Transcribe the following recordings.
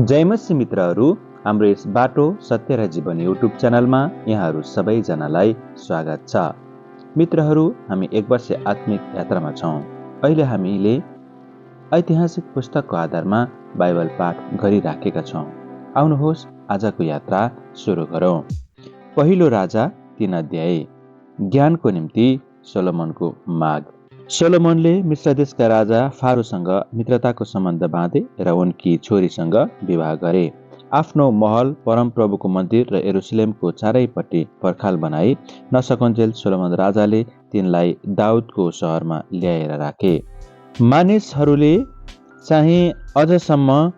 जयमसी मित्रहरू, हाम्रो यस बाटो सत्य र जीवन युट्युब च्यानलमा यहाँहरू सबैजनालाई स्वागत छ। मित्रहरू, हामी एक वर्ष आत्मिक यात्रामा छौँ। अहिले हामीले ऐतिहासिक पुस्तकको आधारमा बाइबल पाठ गरिराखेका छौँ। आउनुहोस् आजको यात्रा सुरु गरौँ। पहिलो राजा 3 अध्याय। ज्ञानको निम्ति सोलोमनको माग। सोलोमनले मिस्र देशका राजा फारोसँग मित्रताको सम्बन्ध बाँधे र उनकी छोरीसँग विवाह गरे। आफ्नो महल, परमप्रभुको मन्दिर र यरुसलेमको चारैपट्टि पर्खाल बनाई नसकुन्जेल सोलोमन राजाले तिनलाई दाउदको सहरमा ल्याएर राखे। मानिसहरूले चाहिँ अझसम्म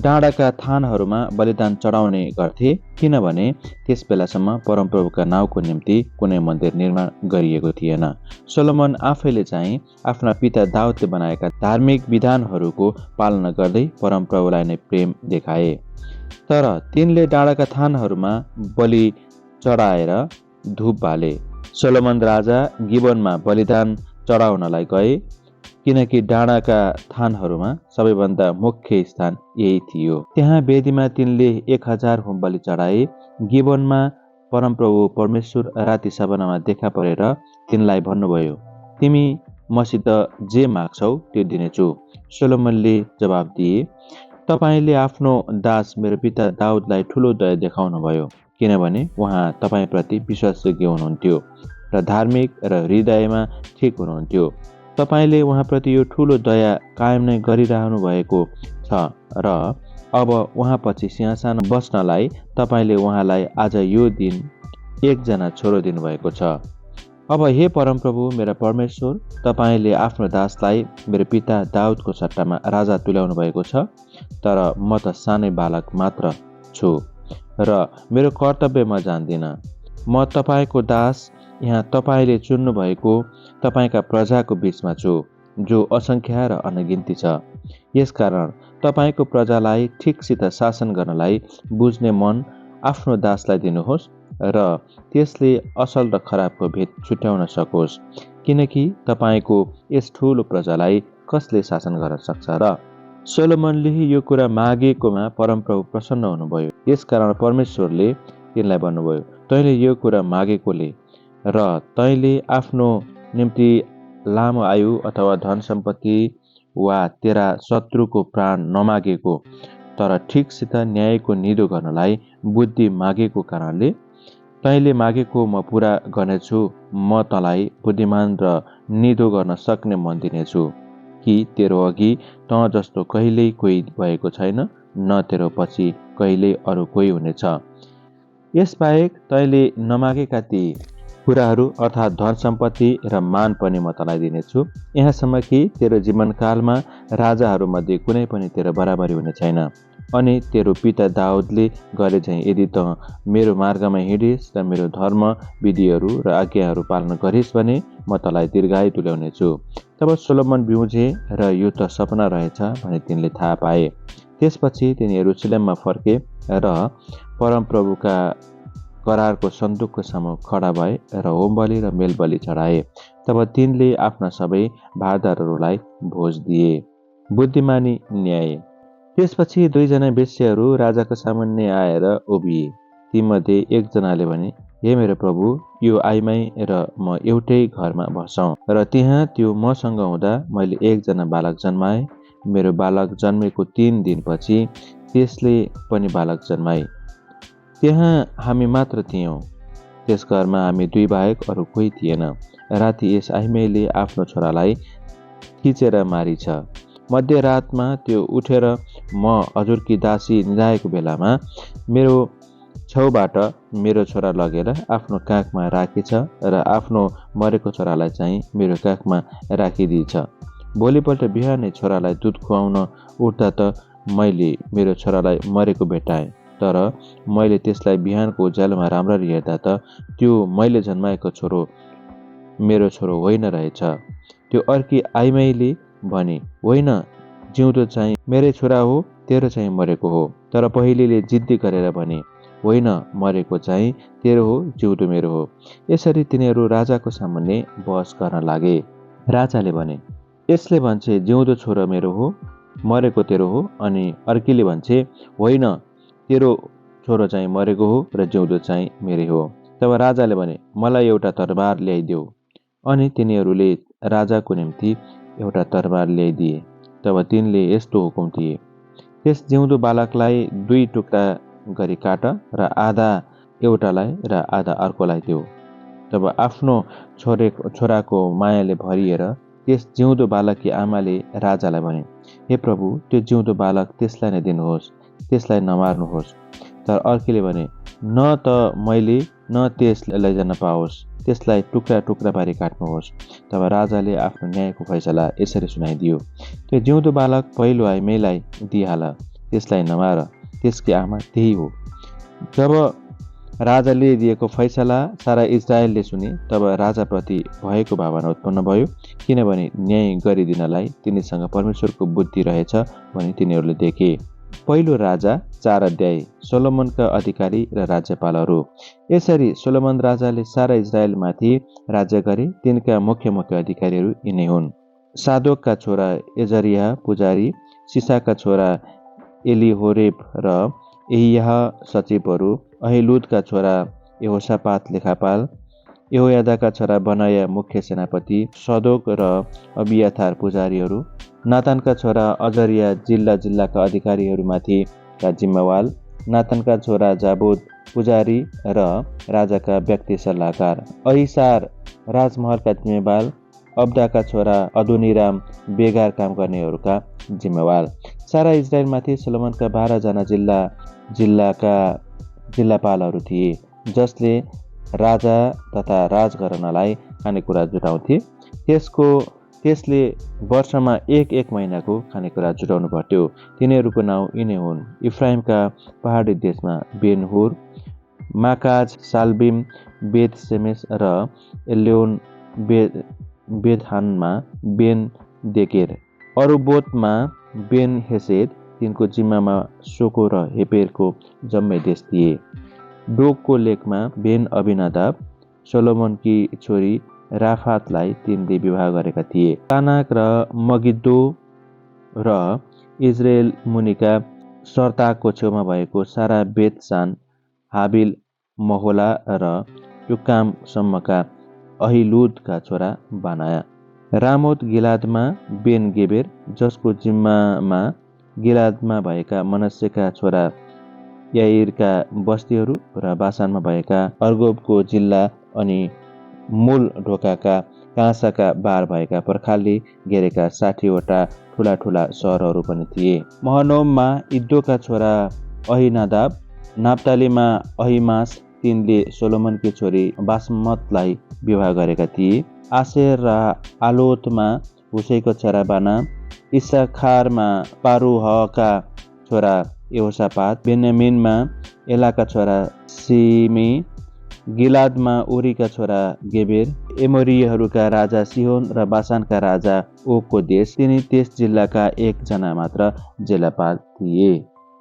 डाँडाका थानहरूमा बलिदान चढाउने गर्थे, किनभने त्यस बेलासम्म परमप्रभुका नाउँको निम्ति कुनै मन्दिर निर्माण गरिएको थिएन। सोलोमन आफैले चाहिँ आफ्ना पिता दाउदले बनाएका धार्मिक विधानहरूको पालना गर्दै परमप्रभुलाई नै प्रेम देखाए। तर तिनले डाँडाका थानहरूमा बलि चढाएर धूप बाले। सोलोमन राजा गिबोनमा बलिदान चढाउनलाई गए, किनकि डाँडाका थानहरूमा सबैभन्दा मुख्य स्थान यही थियो। त्यहाँ वेदीमा तिनले 1000 होम बलि चढाए। गिबोनमा परमप्रभु परमेश्वर राति सपनामा देखा परेर तिनलाई भन्नुभयो, तिमी मसित जे माग्छौ त्यो दिनेछु। सोलोमनले जवाब दिए, तपाईले आफ्नो दास मेरो पिता दाउदलाई ठुलो दया देखाउनु भयो, किनभने उहाँ तपाईप्रति विश्वासयोग्य हुनुहुन्थ्यो र धार्मिक र हृदयमा ठिक हुनुहुन्थ्यो। तपाईले उहाँप्रति यो ठुलो दया कायम नै गरिरहनु भएको छ र अब उहाँपछि सिंहासन बस्नलाई तपाईले उहाँलाई आज यो दिन एकजना छोरो दिनुभएको छ। अब हे परमप्रभु मेरा परमेश्वर, तपाईले आफ्नो दासलाई मेरो पिता दाउदको सट्टामा राजा तुल्याउनु भएको छ, तर म त सानै बालक मात्र छु र मेरो कर्तव्य म जान्दिन। म तपाईको दास यहाँ तपाईले चुन्नु भएको तपाईका प्रजाको बीचमा छु, जो असङ्ख्य र अनगिन्ती छ। यसकारण तपाईको प्रजालाई ठिकसित शासन गर्नलाई बुझ्ने मन आफ्नो दासलाई दिनुहोस् र त्यसले असल र खराबको भेद छुट्याउन सकोस्, किनकि तपाईको यस ठुलो प्रजालाई कसले शासन गर्न सक्छ र? सोलोमनले यो कुरा मागेकोमा परमप्रभु प्रसन्न हुनुभयो। यसकारण परमेश्वरले तिनलाई भन्नुभयो, तैँले यो कुरा मागेकोले र तैँले आफ्नो निम्ति लामो आयु अथवा धन सम्पत्ति वा तेरा शत्रुको प्राण नमागेको, तर ठिकसित न्यायको निधो गर्नलाई बुद्धि मागेको कारणले तैँले मागेको म पूरा गर्नेछु। म तँलाई बुद्धिमान र निधो गर्न सक्ने मन दिनेछु कि तेरो अघि तँ जस्तो कहिल्यै कोही भएको छैन, न तेरो पछि कहिल्यै अरू कोही हुनेछ। यसबाहेक तैँले नमागेका ती कुराहरू अर्थात् धन सम्पत्ति र मान पनि म तँलाई दिनेछु, यहाँसम्म कि तेरो जीवनकालमा राजाहरूमध्ये कुनै पनि तेरो बराबरी हुने छैन। अनि तेरो पिता दाउदले गरे झैँ यदि तँ मेरो मार्गमा हिँडिस् र मेरो धर्म विधिहरू र आज्ञाहरू पालन गरिस् भने म तँलाई दीर्घायु तुल्याउनेछु। तब सोलोमन बिउजे र यो त सपना रहेछ भने तिनले थाहा पाए। त्यसपछि तिनी यरुसलेममा फर्के र परमप्रभुका करारको सन्दुकको सामु खडा भए र होमबलि र मेलबलि चढाए। तब तिनले आफ्ना सबै भारदारहरूलाई भोज दिए। बुद्धिमानी न्याय। त्यसपछि 2 जना वेश्याहरू राजाको सामुन्ने आएर उभिए। तीमध्ये एकजनाले भने, हे मेरो प्रभु, यो आइमाई र म एउटै घरमा बसौँ र त्यहाँ त्यो मसँग हुँदा मैले एकजना बालक जन्माए। मेरो बालक जन्मेको 3 दिनपछि त्यसले पनि बालक जन्माए। त्यहाँ हामी मात्र थियौँ। त्यस घरमा हामी 2 बाहेक अरू कोही थिएन। राति यस आइमाईले आफ्नो छोरालाई खिचेर मारिछ। मध्यरातमा त्यो उठेर म हजुरकी दासी निदाएको बेलामा मेरो छेउबाट मेरो छोरा लगेर आफ्नो काखमा राखेछ र आफ्नो मरेको छोरालाई चाहिँ मेरो काखमा राखिदिएछ। भोलिपल्ट बिहानै छोरालाई दुध खुवाउन उठ्दा त मैले मेरो छोरालाई मरेको भेटाएँ, तर मैले त्यसलाई बिहानको उज्यालोमा राम्ररी हेर्दा त त्यो मैले जन्माएको छोरो मेरो छोरो होइन रहेछ। त्यो अर्की आइमाईले भने, होइन, जिउँदो चाहिँ मेरै छोरा हो, तेरो चाहिँ मरेको हो। तर पहिलेले जिद्दी गरेर भने, होइन, मरेको चाहिँ तेरो हो, जिउँदो मेरो हो। यसरी तिनीहरू राजाको सामुन्ने बहस गर्न लागे। राजाले भने, यसले भन्छे जिउँदो छोरो मेरो हो, मरेको तेरो हो। अनि अर्कीले भन्छे, होइन, तेरो छोरो चाहिँ मरेको हो र जिउँदो चाहिँ मेरै हो। तब राजाले भने, मलाई एउटा तरबार ल्याइदेऊ। अनि तिनीहरूले राजाको निम्ति एउटा तरबार ल्याइदिए। तब तिनले यस्तो हुकुम दिए, त्यस जिउँदो बालकलाई 2 टुक्रा गरी काट र आधा एउटालाई र आधा अर्कोलाई देऊ। तब आफ्नो छोराको मायाले भरिएर त्यस जिउँदो बालककी आमाले राजालाई भने, हे प्रभु, त्यो जिउँदो बालक त्यसलाई नै दिनुहोस्, त्यसलाई नमार्नुहोस्। तर अर्कीले भने, न त मैले न त्यस लैजान पाओस्, त्यसलाई टुक्रा टुक्रा पारी काट्नुहोस्। तब राजाले आफ्नो न्यायको फैसला यसरी सुनाइदियो, त्यो जिउँदो बालक पहिलो आइमैलाई दिइहाल, त्यसलाई नमार, त्यसकी आमा त्यही हो। जब राजाले दिएको फैसला सारा इजरायलले सुने, तब राजाप्रति भएको भावना उत्पन्न भयो, किनभने न्याय गरिदिनलाई तिनीसँग परमेश्वरको बुद्धि रहेछ भनी तिनीहरूले देखे। पहिलो राजा 4 अध्याय। सोलोमनका अधिकारी र राज्यपालहरू। यसरी सोलोमन राजाले सारा इजरायलमाथि राज्य गरे। तिनका मुख्य अधिकारीहरू यिनै हुन्। सादोकका छोरा एजरिया पुजारी, सिसाका छोरा एलिहोरेब र यहियाह सचिवहरू, अहिलुदका छोरा यहोसापात लेखापाल, यहोयादाका छोरा बनाया मुख्य सेनापति, सदोक र अबियाथार पुजारीहरू, नातानका छोरा अजरिया जिल्लाका अधिकारीहरूमाथि का जिम्मेवाल, नातानका छोरा जाबोद पुजारी र राजाका व्यक्ति सल्लाहकार, अहिसार राजमहलका जिम्मेवाल, अब्दाका छोरा अदोनिराम बेगार काम गर्नेहरूका जिम्मेवाल। सारा इजरायलमाथि सोलोमनका 12 जना जिल्लाका जिल्लापालहरू थिए, जसले राजा तथा राजघरानालाई खानेकुरा जुटाउँथे। त्यसले वर्षमा एक महिनाको खानेकुरा जुटाउनु पर्थ्यो। तिनीहरूको नाउँ यिनै हुन्। इफ्राइमका पहाडी देशमा बेन-हुर, माकाज, साल्बिम, बेत सेमेस र एल्योन, बेथहानमा बेन देकेर, अरुबोतमा बेन हेसेद, तिनको जिम्मामा सोको र हेपेरको जम्मै देश थिए। डोगको लेकमा बेन अबिनादाब, सोलोमनकी छोरी राफातलाई तिनले विवाह गरेका थिए। तानाक र मगिद्दो र इजरायल मुनिका सर्ताको छेउमा भएको सारा बेतसान, हाबिल, महोला र युकामसम्मका अहिलुदका छोरा बनाया। रामोत गिलादमा बेन गेबेर, जसको जिम्मामा गिलादमा भएका मनस्सेका छोरा याइरका बस्तीहरू र बासानमा भएका अर्गोबको जिल्ला अनि मूल ढोकाका काँसाका बार भएका पर्खालले घेरेका 60वटा ठुला ठुला सहरहरू पनि थिए। महनोममा इद्दोका छोरा अहिनादाब, नाप्तालीमा अहिमास, तिनले सोलोमनकी छोरी बासमतलाई विवाह गरेका थिए। आशेर र आलोतमा हुसैको छोरा बाना, इस्साखारमा पारुहका छोरा यहोसापात, बेन्यामिनमा एलाका छोरा सिमी, गिलादमा उरीका छोरा गेबेर, एमोरीहरूका राजा सिहोन र बासानका राजा ओगको देश, तिनी त्यस जिल्लाका 1 जना मात्र जिल्लापाल थिए।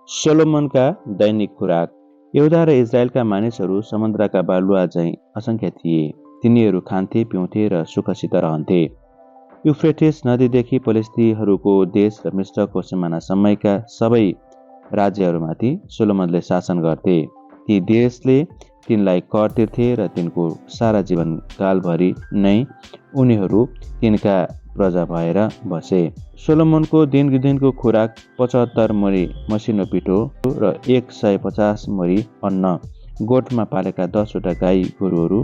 सोलोमनका दैनिक खुराक। यहुदा र इजरायलका मानिसहरू समुद्रका बालुवा झैं असंख्य थिए। तिनीहरू खान्थे, पिउँथे र सुखसित रहन्थे। युफ्रेटिस नदीदेखि फिलिस्तीहरूको देश र मिस्रको सिमानासम्मका सबै राज्यहरूमाथि सोलोमनले शासन गर्थे। ती देशले तिनलाई कर तिर्थे र तिनको सारा जीवनकालभरि नै उनीहरू तिनका प्रजा भएर बसे। सोलोमनको दिनको खुराक 75 मुरी मसिनो पिठो र 150 मुरी अन्न, गोठमा पालेका 10वटा गाई गोरुहरू,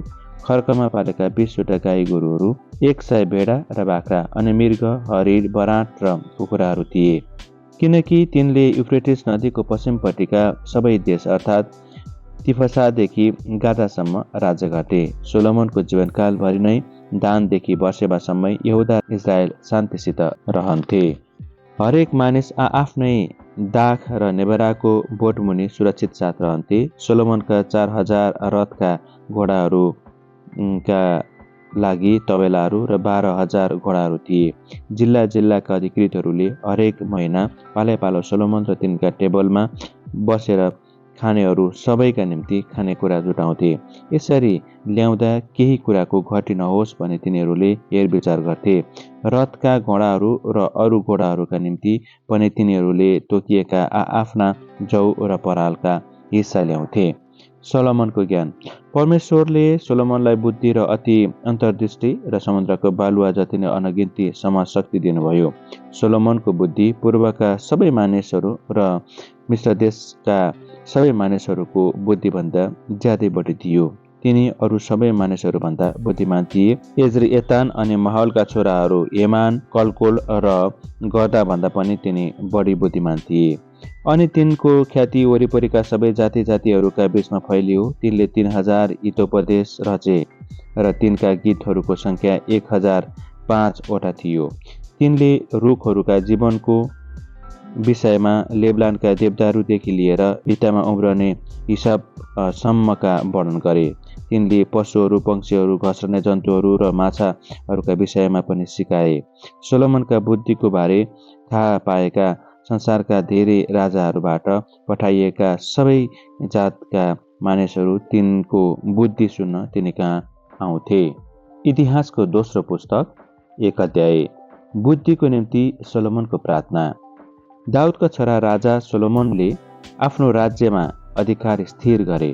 खर्कमा पालेका 20वटा गाई गोरुहरू, 100 भेडा र बाख्रा अनि मृग, हरिण, बराँठ र कुखुराहरू थिए। किनकि तिनले युफ्रेटिस नदीको पश्चिमपट्टिका सबै देश अर्थात् तिफसादेखि गाजासम्म राज्य गर्थे। सोलोमनको जीवनकालभरि नै दानदेखि बर्सेबासम्मै यहुदा इजरायल शान्तिसित रहन्थे। हरेक मानिस आफ्नै दाख र नेबराको बोटमुनि सुरक्षित साथ रहन्थे। सोलोमनका 4000 रथका घोडाहरूका लागि तबेलाहरू र 12,000 घोडाहरू थिए। जिल्लाका अधिकृतहरूले हरेक महिना पालै सोलोमन र तिनका टेबलमा बसेर खानेहरू सबैका निम्ति खानेकुरा जुटाउँथे। यसरी ल्याउँदा केही कुराको घटी नहोस् भने तिनीहरूले हेरविचार गर्थे। रथका घोडाहरू र अरू घोडाहरूका निम्ति पनि तिनीहरूले तोकिएका आफ्ना जौ र परालका हिस्सा ल्याउँथे। सोलोमनको ज्ञान। परमेश्वरले सोलोमनलाई बुद्धि र अति अन्तर्दृष्टि र समुद्रको बालुवा जति नै अनगिन्ती समाजशक्ति दिनुभयो। सोलोमनको बुद्धि पूर्वका सबै मानिसहरू र मिश्र देशका सबै मानिसहरूको बुद्धिभन्दा ज्यादै बढी थियो। तिनी अरू सबै मानिसहरूभन्दा बुद्धिमान थिए। एतान अनि महलका छोराहरू हेमान, कलकोल र गर्दाभन्दा पनि तिनी बढी बुद्धिमान थिए। अनि तिनको ख्याति वरिपरिका सबै जाति जातिहरूका बीचमा फैलियो। तिनले 3000 हितोपदेश रचे र तिनका गीतहरूको सङ्ख्या 1005 वटा थियो। तिनले रुखहरूका जीवनको विषयमा लेबलानका देवदारूदेखि लिएर भित्तामा उम्रने हिसाबसम्मका वर्णन गरे। तिनले पशुहरू, पक्षीहरू, घस्रने जन्तुहरू र माछाहरूका विषयमा पनि सिकाए। सोलोमनका बुद्धिको बारे थाहा पाएका संसारका धेरै राजाहरूबाट पठाइएका सबै जातका मानिसहरू तिनको बुद्धि सुन्न तिनी कहाँ आउँथे। इतिहासको दोस्रो पुस्तक 1 अध्याय। बुद्धिको निम्ति सोलोमनको प्रार्थना। दाउदका छोरा राजा सोलोमनले आफ्नो राज्यमा अधिकार स्थिर गरे,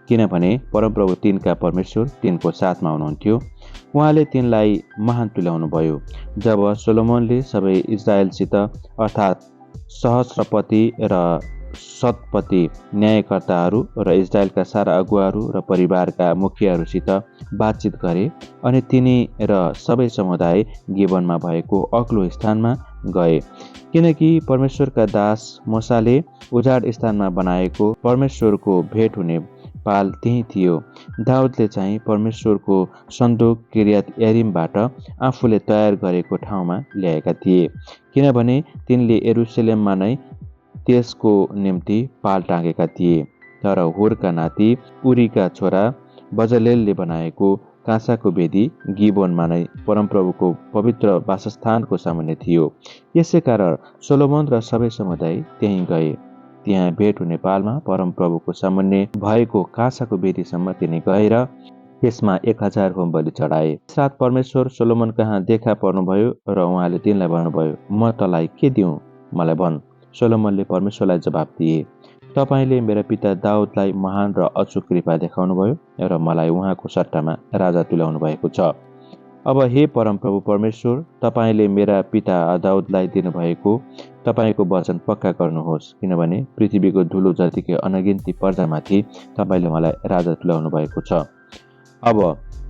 किनभने परमप्रभु तिनका परमेश्वर तिनको साथमा हुनुहुन्थ्यो। उहाँले तिनलाई महान तुल्याउनु भयो। जब सोलोमनले सबै इजरायलसित अर्थात् सहस्रपति र शतपति, न्यायकर्ताहरू र इजरायलका सारा अगुवाहरू र परिवारका मुखियाहरूसित बातचित गरे अनि तिनी र सबै समुदाय गिबनमा भएको अग्लो स्थानमा गए, किनकि परमेश्वरका दास मोसाले उजाड स्थानमा बनाएको परमेश्वरको भेट हुने पाल त्यही थियो। दाउदले चाहिँ परमेश्वरको सन्दुक किर्यात यारिमबाट आफूले तयार गरेको ठाउँमा ल्याएका थिए, किनभने तिनले यरुसलेममा नै त्यसको निम्ति पाल टाँगेका थिए। तर हुरका नाति उरीका छोरा बजलेलले बनाएको काँसाको वेदी गिबोनमा नै परमप्रभुको पवित्र वासस्थानको सामुन्ने थियो। यसै कारण सोलोमन र सबै समुदाय त्यहीँ गए। त्यहाँ भेट हुने पालमा परमप्रभुको सामुन्ने भएको काँसाको वेदीसम्म तिनी गएर त्यसमा 1000 होमबलि चढाए। साथ परमेश्वर सोलोमन कहाँ देखा पर्नुभयो र उहाँले तिनलाई भन्नुभयो, म तँलाई के दिउँ, मलाई भन्। सोलोमनले परमेश्वरलाई जवाब दिए, तपाईले मेरा पिता दाउदलाई महान र अचूक कृपा देखाउनुभयो र मलाई उहाँको सट्टामा राजा तुल्याउनु भएको छ। अब हे परमप्रभु परमेश्वर, तपाईले मेरा पिता दाउदलाई दिनुभएको तपाईको वचन पक्का गर्नुहोस्, किनभने पृथ्वीको धुलो जतिकै अनगिन्ती प्रजामाथि तपाईले मलाई राजा तुल्याउनु भएको छ। अब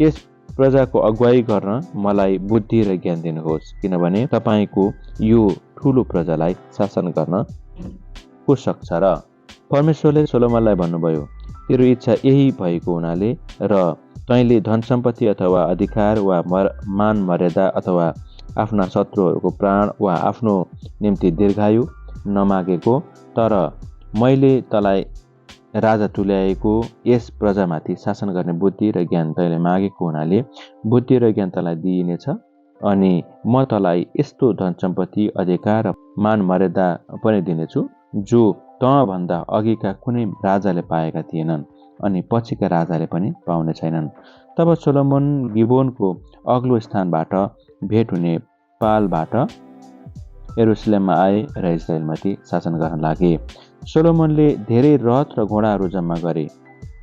यस प्रजाको अगुवाई गर्न मलाई बुद्धि र ज्ञान दिनुहोस्, किनभने तपाईको यो ठुलो प्रजालाई शासन गर्न को सक्छ र। परमेश्वरले सोलोमनलाई भन्नुभयो, तेरो इच्छा यही भएको हुनाले र तैँले धन सम्पत्ति अथवा अधिकार वा मान मर्यादा अथवा आफ्ना शत्रुहरूको प्राण वा आफ्नो निम्ति दीर्घायु नमागेको, तर मैले तँलाई राजा तुल्याएको यस प्रजामाथि शासन गर्ने बुद्धि र ज्ञान तैँले मागेको हुनाले बुद्धि र ज्ञान तँलाई दिइनेछ। अनि म तँलाई यस्तो धन सम्पत्ति, अधिकार र मान मर्यादा पनि दिनेछु जो तँभन्दा अघिका कुनै राजाले पाएका थिएनन् अनि पछिका राजाले पनि पाउने छैनन्। तब सोलोमन गिबोनको अग्लो स्थानबाट भेट हुने पालबाट यरुसलेममा आए र इजरायलमाथि शासन गर्न लागे। सोलोमनले धेरै रथ र घोडाहरू जम्मा गरे।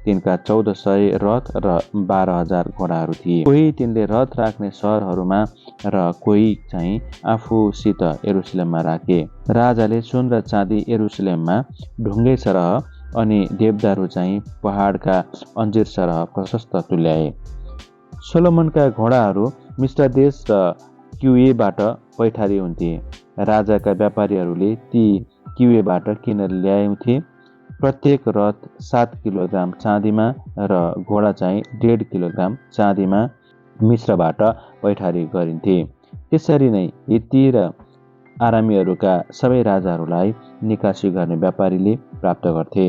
तिनका 1400 रथ र 12000 घोडाहरू थिए। कोही तिनले रथ राख्ने सहरहरूमा र कोही चाहिँ आफूसित यरुसलेममा राखे। राजाले सुन र चाँदी यरुसलेममा ढुङ्गे सरह अनि देवदारू चाहिँ पहाडका अन्जिर सरह प्रशस्त तुल्याए। सोलोमनका घोडाहरू मिश्र देश र क्युएबाट पैठारी हुन्थे। राजाका व्यापारीहरूले ती क्युएबाट किनेर ल्याउँथे। प्रत्येक रथ 7 किलोग्राम चाँदीमा र घोडा चाहिँ 1.5 किलोग्राम चाँदीमा मिश्रबाट पैठारी गरिन्थे। त्यसरी नै हित्ती र आरामीहरूका सबै राजाहरूलाई निकासी गर्ने व्यापारीले प्राप्त गर्थे।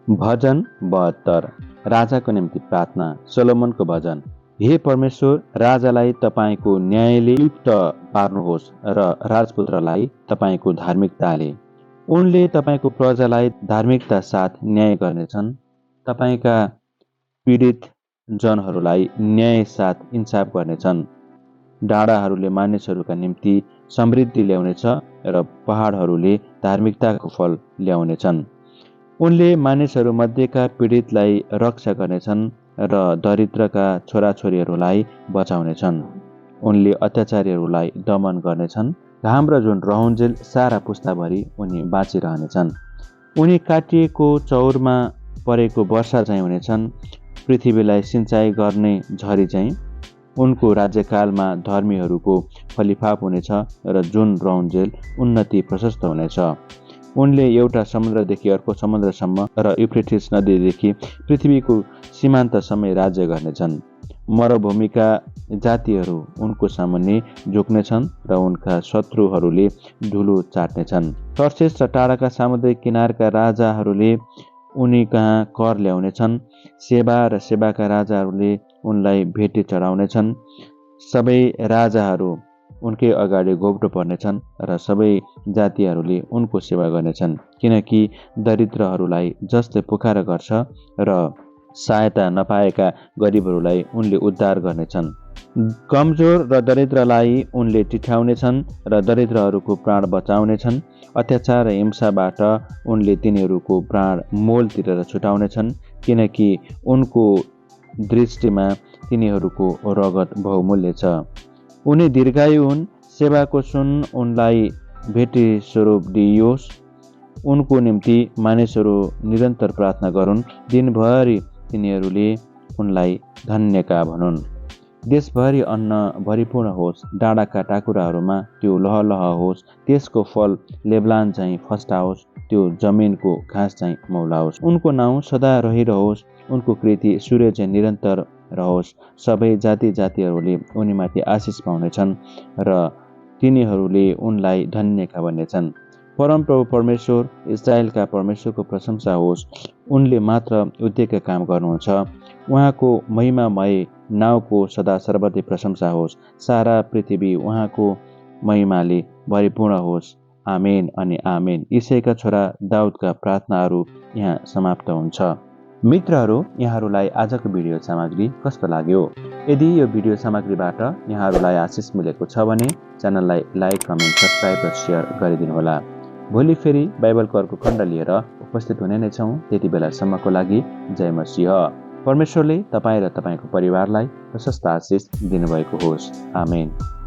भजन 72। राजाको निम्ति प्रार्थना। सोलोमनको भजन। हे परमेश्वर, राजालाई तपाईको न्यायले युक्त पार्नुहोस् र राजपुत्रलाई तपाईको धार्मिकताले उनले तपाईँको प्रजालाई धार्मिकता साथ न्याय गर्नेछन्। तपाईँका पीडित जनहरूलाई न्याय साथ इन्साफ गर्नेछन्। डाँडाहरूले मानिसहरूका निम्ति समृद्धि ल्याउनेछ र पहाडहरूले धार्मिकताको फल ल्याउनेछन्। उनले मानिसहरूमध्येका पीडितलाई रक्षा गर्नेछन् र दरिद्रका छोराछोरीहरूलाई बचाउनेछन्। उनले अत्याचारीहरूलाई दमन गर्नेछन्। घाम र जुन रहन्जेल सारा पुस्ताभरि उनी बाँचिरहनेछन्। उनी काटिएको चौरमा परेको वर्षा चाहिँ हुनेछन्, पृथ्वीलाई सिँचाइ गर्ने झरी चाहिँ। उनको राज्यकालमा धर्मीहरूको फलिफाप हुनेछ र जुन रहन्जेल उन्नति प्रशस्त हुनेछ। उनले एउटा समुद्रदेखि अर्को समुद्रसम्म र युफ्रेटिस नदीदेखि पृथ्वीको सीमान्तसम्म राज्य गर्नेछन्। मरुभूमिका जातिहरू उनको सामुन्ने झुक्नेछन् र उनका शत्रुहरूले धुलो चाट्नेछन्। तर्सेस र टाढाका सामुद्रिक किनारका राजाहरूले उनी कहाँ कर ल्याउनेछन्। सेबा र सेबाका राजाहरूले उनलाई भेटी चढाउनेछन्। सबै राजाहरू उनकै अगाडि घोप्टो पर्नेछन् र सबै जातिहरूले उनको सेवा गर्नेछन्, किनकि दरिद्रहरूलाई जसले पुकार गर्छ र सहायता नपाएका गरिबहरूलाई उनले उद्धार गर्नेछन्। कमजोर र दरिद्रलाई उनले टिठाउनेछन् र दरिद्रहरूको प्राण बचाउनेछन्। अत्याचार र हिंसाबाट उनले तिनीहरूको प्राण मोल तिरेर छुटाउनेछन्, किनकि उनको दृष्टिमा तिनीहरूको रगत बहुमूल्य छ। उनी दीर्घायु हुन्, सेवाको सुन उनलाई भेटी स्वरूप दिइयोस्। उनको निम्ति मानिसहरू निरन्तर प्रार्थना गरून्, दिनभरि तिनीहरूले उनलाई धन्यका भनुन्। देशभरि अन्न भरिपूर्ण होस्, डाँडाका टाकुराहरूमा त्यो लहलह होस्। त्यसको फल लेबलान चाहिँ फस्टाओस्, त्यो जमिनको घाँस चाहिँ मौलाओस्। उनको नाउँ सदा रहिरहोस्, उनको कृति सूर्य चाहिँ निरन्तर रहोस्। सबै जाति जातिहरूले उनीमाथि आशिष पाउनेछन् र तिनीहरूले उनलाई धन्यका भन्नेछन्। परमप्रभु परमेश्वर इस्राएलका परमेश्वरको प्रशंसा होस्। उनले मात्र उद्योगका काम गर्नुहुन्छ। उहाँको महिमामय नाउँको सदा सर्वदै प्रशंसा होस्। सारा पृथ्वी उहाँको महिमाले भरिपूर्ण होस्। आमेन अनि आमेन। ईसाईका छोरा दाउदका प्रार्थनाहरू यहाँ समाप्त हुन्छ। मित्रहरू, यहाँहरूलाई आजको भिडियो सामग्री कस्तो लाग्यो? यदि यो भिडियो सामग्रीबाट यहाँहरूलाई आशिष मिलेको छ भने च्यानललाई लाइक, कमेन्ट, सब्सक्राइब र सेयर गरिदिनुहोला। भोलि फेरि बाइबलको अर्को खण्ड लिएर उपस्थित हुने नै छौँ। त्यति बेलासम्मको लागि जय मसीह। परमेश्वरले तपाईँ र तपाईँको परिवारलाई प्रशस्त आशिष दिनुभएको होस्। आमेन।